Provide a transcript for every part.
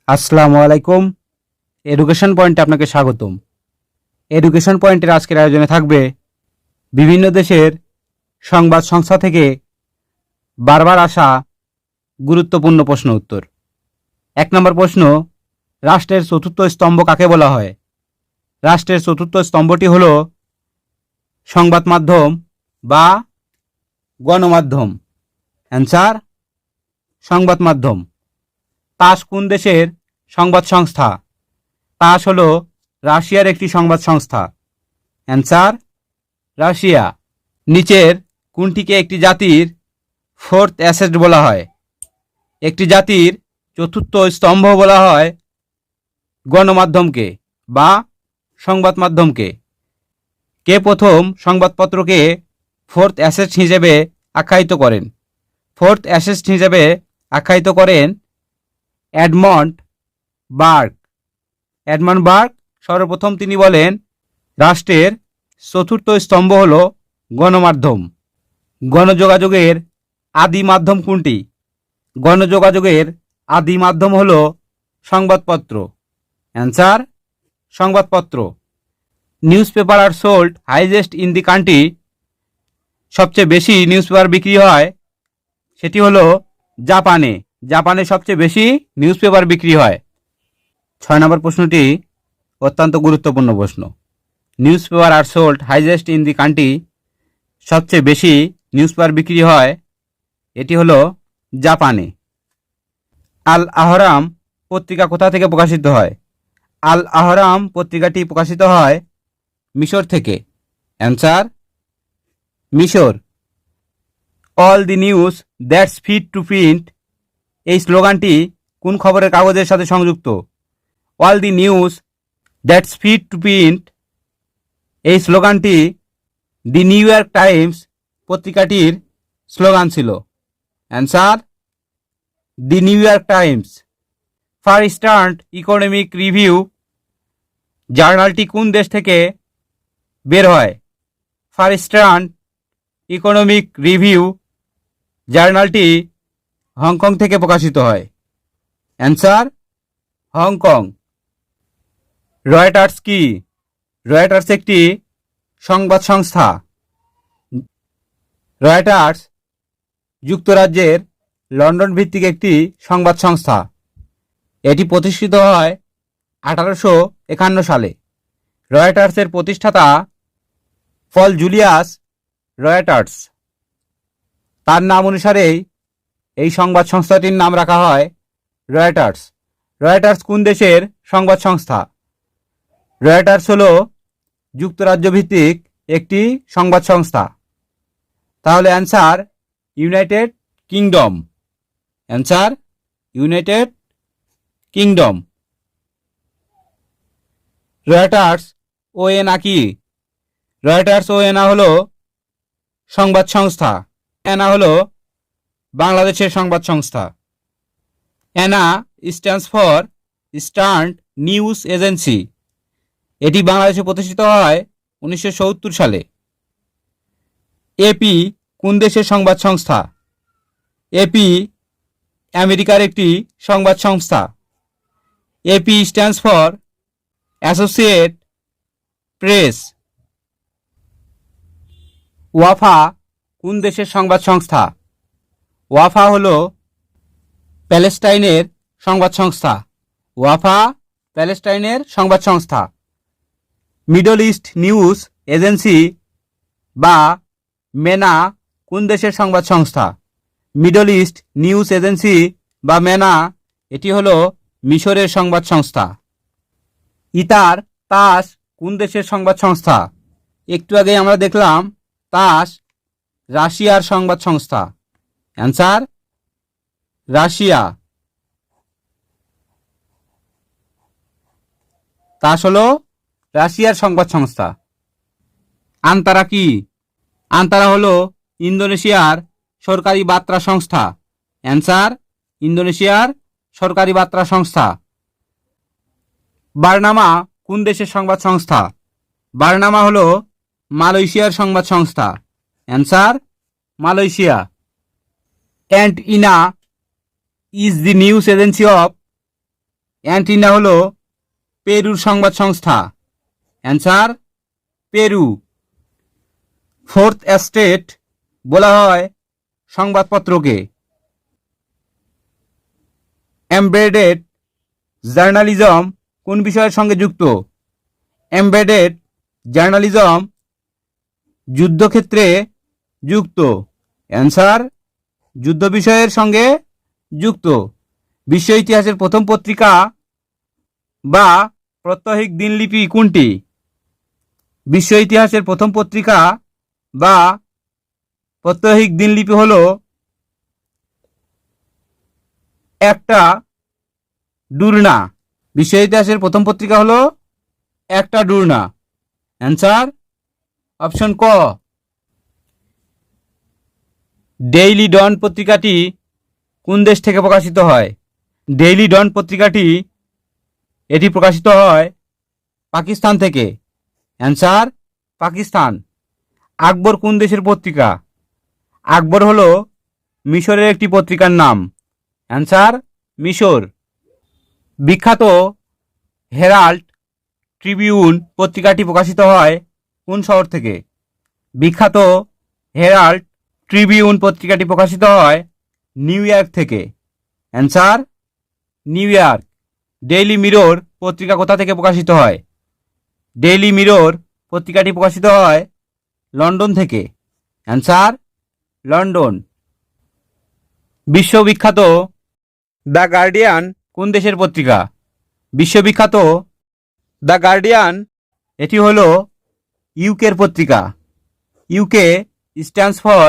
আসসালামু আলাইকুম। এডুকেশন পয়েন্টে আপনাকে স্বাগতম। এডুকেশন পয়েন্টের আজকের আয়োজনে থাকবে বিভিন্ন দেশের সংবাদ সংস্থা থেকে বারবার আসা গুরুত্বপূর্ণ প্রশ্ন উত্তর। ১ নম্বর প্রশ্ন, রাষ্ট্রের চতুর্থ স্তম্ভ কাকে বলা হয়? রাষ্ট্রের চতুর্থ স্তম্ভটি হল সংবাদ মাধ্যম বা গণমাধ্যম। অ্যান্সার সংবাদ মাধ্যম। তাস কোন দেশের সংবাদ সংস্থা? তাস হল রাশিয়ার একটি সংবাদ সংস্থা। Answer Russia. নিচের কোনটিকে একটি জাতির ফোর্থ অ্যাসেট বলা হয়? একটি জাতির চতুর্থ স্তম্ভ বলা হয় গণমাধ্যমকে বা সংবাদ মাধ্যমকে। কে প্রথম সংবাদপত্রকে ফোর্থ অ্যাসেট হিসেবে আখ্যায়িত করেন? ফোর্থ অ্যাসেট হিসেবে আখ্যায়িত করেন এডমন্ড বার্গ। এডমন্ড বার্গ সর্বপ্রথম তিনি বলেন রাষ্ট্রের চতুর্থ স্তম্ভ হল গণমাধ্যম। গণযোগাযোগের আদি মাধ্যম কোনটি? গণযোগাযোগের আদি মাধ্যম হল সংবাদপত্র। অ্যান্সার সংবাদপত্র। Newspaper are sold highest in the country. সবচেয়ে বেশি নিউজ পেপার বিক্রি হয় সেটি হলো জাপানে। জাপানে সবচেয়ে বেশি নিউজ পেপার বিক্রি হয়। ৬ নম্বর প্রশ্নটি অত্যন্ত গুরুত্বপূর্ণ প্রশ্ন। Newspaper are sold highest in the country, সবচেয়ে বেশি নিউজ পেপার বিক্রি হয় এটি হলো জাপানে। আল আহরাম পত্রিকা কোথা থেকে প্রকাশিত হয়? আল আহরাম পত্রিকাটি প্রকাশিত হয় মিশর থেকে। অ্যান্সার মিশর। All the news that's fit to print, এই স্লোগানটি কোন খবরের কাগজের সাথে সংযুক্ত? All the news that's fit to print, এই স্লোগানটি দি নিউ ইয়র্ক টাইমস পত্রিকাটির স্লোগান ছিল। Answer the New York Times. Far Eastern Economic Review জার্নালটি কোন দেশ থেকে বের হয়? ফার ইস্টার্ন ইকোনমিক রিভিউ জার্নালটি হংকং থেকে প্রকাশিত হয়। Answer Hong Kong. রয়টার্স কি? রয়টার্স একটি সংবাদ সংস্থা। রয়টার্স যুক্তরাজ্যের লন্ডন ভিত্তিক একটি সংবাদ সংস্থা। এটি প্রতিষ্ঠিত হয় 1851 সালে। রয়টার্সের প্রতিষ্ঠাতা পল জুলিয়াস রয়টার্স। তার নাম অনুসারেই এই সংবাদ সংস্থাটির নাম রাখা হয় রয়টার্স। রয়টার্স কোন দেশের সংবাদ সংস্থা? রয়টার্স হল যুক্তরাজ্য ভিত্তিক একটি সংবাদ সংস্থা। তাহলে answer United Kingdom. Answer United Kingdom. Reuters ও এনা কি? রয়টার্স ও এনা হলো সংবাদ সংস্থা। এনা হলো বাংলাদেশের সংবাদ সংস্থা। ENA stands for Eastern News Agency. এটি বাংলাদেশে প্রতিষ্ঠিত হয় 1970 সালে। এপি কোন দেশের সংবাদ সংস্থা? এপি আমেরিকার একটি সংবাদ সংস্থা। AP stands for Associate Press. ওয়াফা কোন দেশের সংবাদ সংস্থা? ওয়াফা হলো প্যালেস্টাইনের সংবাদ সংস্থা। ওয়াফা প্যালেস্টাইনের সংবাদ সংস্থা। মিডল ইস্ট নিউজ এজেন্সি বা মেনা কোন দেশের সংবাদ সংস্থা? মিডল ইস্ট নিউজ এজেন্সি বা মেনা এটি হলো মিশরের সংবাদ সংস্থা। ইতার তাস কোন দেশের সংবাদ সংস্থা? একটু আগে আমরা দেখলাম তাস রাশিয়ার সংবাদ সংস্থা। Answer Russia. তাস হলো রাশিয়ার সংবাদ সংস্থা। আন্তারা কি? আন্তারা হলো ইন্দোনেশিয়ার সরকারি বার্তা সংস্থা। অ্যান্সার ইন্দোনেশিয়ার সরকারি বার্তা সংস্থা। বার্নামা কোন দেশের সংবাদ সংস্থা? বার্নামা হলো মালয়েশিয়ার সংবাদ সংস্থা। Answer Malaysia. And Ina is the news agency of antenna হলো পেরুর সংবাদ সংস্থা। Answer Peru. ফোর্থ এস্টেট বলা হয় সংবাদপত্রকে। এমবেডেড জার্নালিজম কোন বিষয়ের সঙ্গে যুক্ত? এমবেডেড জার্নালিজম যুদ্ধক্ষেত্রে যুক্ত। অ্যান্সার যুদ্ধ বিষয়ের সঙ্গে যুক্ত। বিশ্ব ইতিহাসের প্রথম পত্রিকা বা প্রাত্যহিক দিনলিপি কোনটি? বিশ্ব ইতিহাসের প্রথম পত্রিকা বা প্রাত্যহিক দিনলিপি হল একটা ডুরনা। বিশ্ব ইতিহাসের প্রথম পত্রিকা হলো একটা ডুরনা। অ্যান্সার অপশন ক। ডেইলি ডন পত্রিকাটি কোন দেশ থেকে প্রকাশিত হয়? ডেইলি ডন পত্রিকাটি এটি প্রকাশিত হয় পাকিস্তান থেকে। অ্যান্সার পাকিস্তান। আকবর কোন দেশের পত্রিকা? আকবর হলো মিশরের একটি পত্রিকার নাম। অ্যান্সার মিশর। বিখ্যাত হেরাল্ড ট্রিবিউন পত্রিকাটি প্রকাশিত হয় কোন শহর থেকে? বিখ্যাত হেরাল্ড ট্রিবিউন পত্রিকাটি প্রকাশিত হয় নিউ ইয়র্ক থেকে। Answer new York. Daily mirror পত্রিকা কোথা থেকে প্রকাশিত হয়? ডেইলি মিরর পত্রিকাটি প্রকাশিত হয় লন্ডন থেকে। Answer London. বিশ্ববিখ্যাত দ্য গার্ডিয়ান কোন দেশের পত্রিকা? বিশ্ববিখ্যাত দ্য গার্ডিয়ান এটি হলো ইউকের পত্রিকা। UK stands for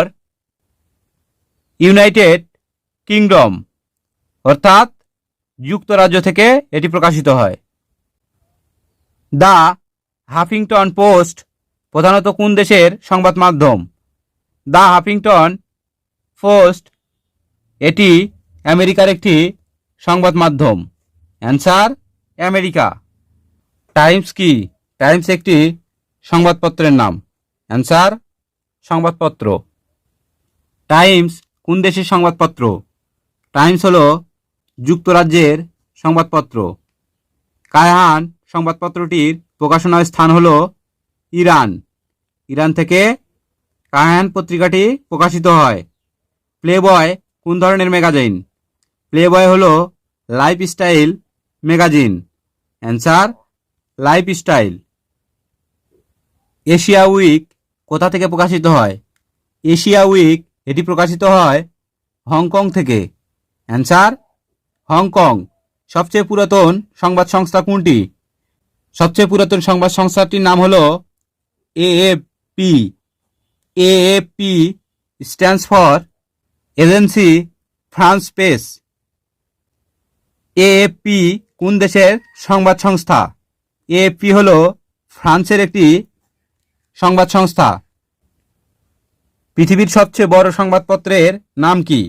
United kingdom, অর্থাৎ যুক্তরাজ্য থেকে এটি প্রকাশিত হয়। দ্য হাফিংটন পোস্ট প্রধানত কোন দেশের সংবাদ মাধ্যম? দ্য হাফিংটন পোস্ট এটি আমেরিকার একটি সংবাদ মাধ্যম। Answer America. টাইমস কি? টাইমস একটি সংবাদপত্রের নাম। অ্যান্সার সংবাদপত্র। টাইমস কোন দেশের সংবাদপত্র? টাইমস হলো যুক্তরাজ্যের সংবাদপত্র। কায়হান সংবাদপত্রটির প্রকাশনার স্থান হলো ইরান। ইরান থেকে কায়হান পত্রিকাটি প্রকাশিত হয়। প্লেবয় কোন ধরনের ম্যাগাজিন? প্লেবয় হলো lifestyle magazine. Answer lifestyle. Asiaweek কোথা থেকে প্রকাশিত হয়? এশিয়া উইক এটি প্রকাশিত হয় হংকং থেকে। Answer Hong Kong. সবচেয়ে পুরাতন সংবাদ সংস্থা কোনটি? সবচেয়ে পুরাতন সংবাদ সংস্থাটির নাম হলো AFP. AFP stands for agency France press. AFP কোন দেশের সংবাদ সংস্থা? এএফপি হলো ফ্রান্সের একটি সংবাদ সংস্থা। পৃথিবীর সবচেয়ে বড় সংবাদপত্রের নাম কি?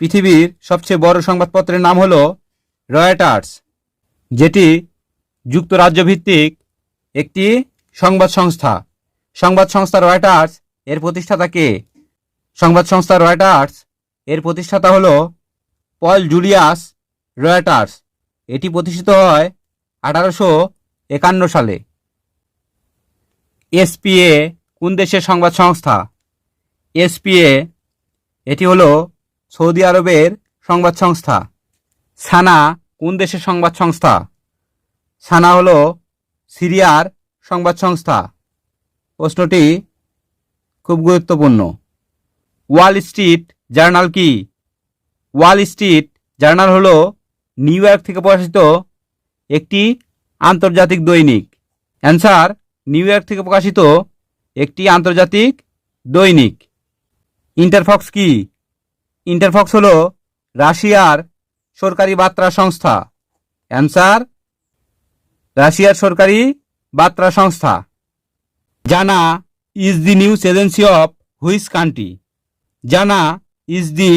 পৃথিবীর সবচেয়ে বড় সংবাদপত্রের নাম হলো রয়টার্স, যেটি যুক্তরাজ্য ভিত্তিক একটি সংবাদ সংস্থা। সংবাদ সংস্থা রয়টার্স এর প্রতিষ্ঠাতা কে? সংবাদ সংস্থা রয়টার্স এর প্রতিষ্ঠাতা হলো পল জুলিয়াস রয়টার্স। এটি প্রতিষ্ঠিত হয় 1851 সালে। এসপিএ কোন দেশের সংবাদ সংস্থা? এসপিএ এটি হলো সৌদি আরবের সংবাদ সংস্থা। সানা কোন দেশের সংবাদ সংস্থা? সানা হলো সিরিয়ার সংবাদ সংস্থা। প্রশ্নটি খুব গুরুত্বপূর্ণ। ওয়াল স্ট্রিট জার্নাল কি? ওয়াল স্ট্রিট জার্নাল হলো নিউ ইয়র্ক থেকে প্রকাশিত একটি আন্তর্জাতিক দৈনিক। অ্যান্সার নিউ ইয়র্ক থেকে প্রকাশিত একটি আন্তর্জাতিক দৈনিক। ইন্টারফক্স কি? ইন্টারফক্স হলো রাশিয়ার সরকারি বার্তা সংস্থা। অ্যান্সার রাশিয়ার সরকারি বার্তা সংস্থা। JANA is the news agency of which country? JANA is the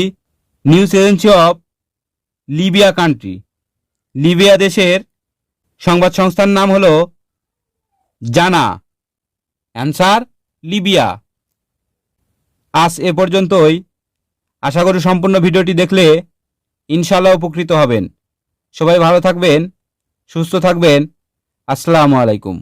news agency of Libya country. Libya দেশের সংবাদ সংস্থার নাম হলো জানা। Answer Libya. আজ এ পর্যন্তই। আশা করি সম্পূর্ণ ভিডিওটি দেখলে ইনশাআল্লাহ উপকৃত হবেন। সবাই ভালো থাকবেন, সুস্থ থাকবেন। আসসালামু আলাইকুম।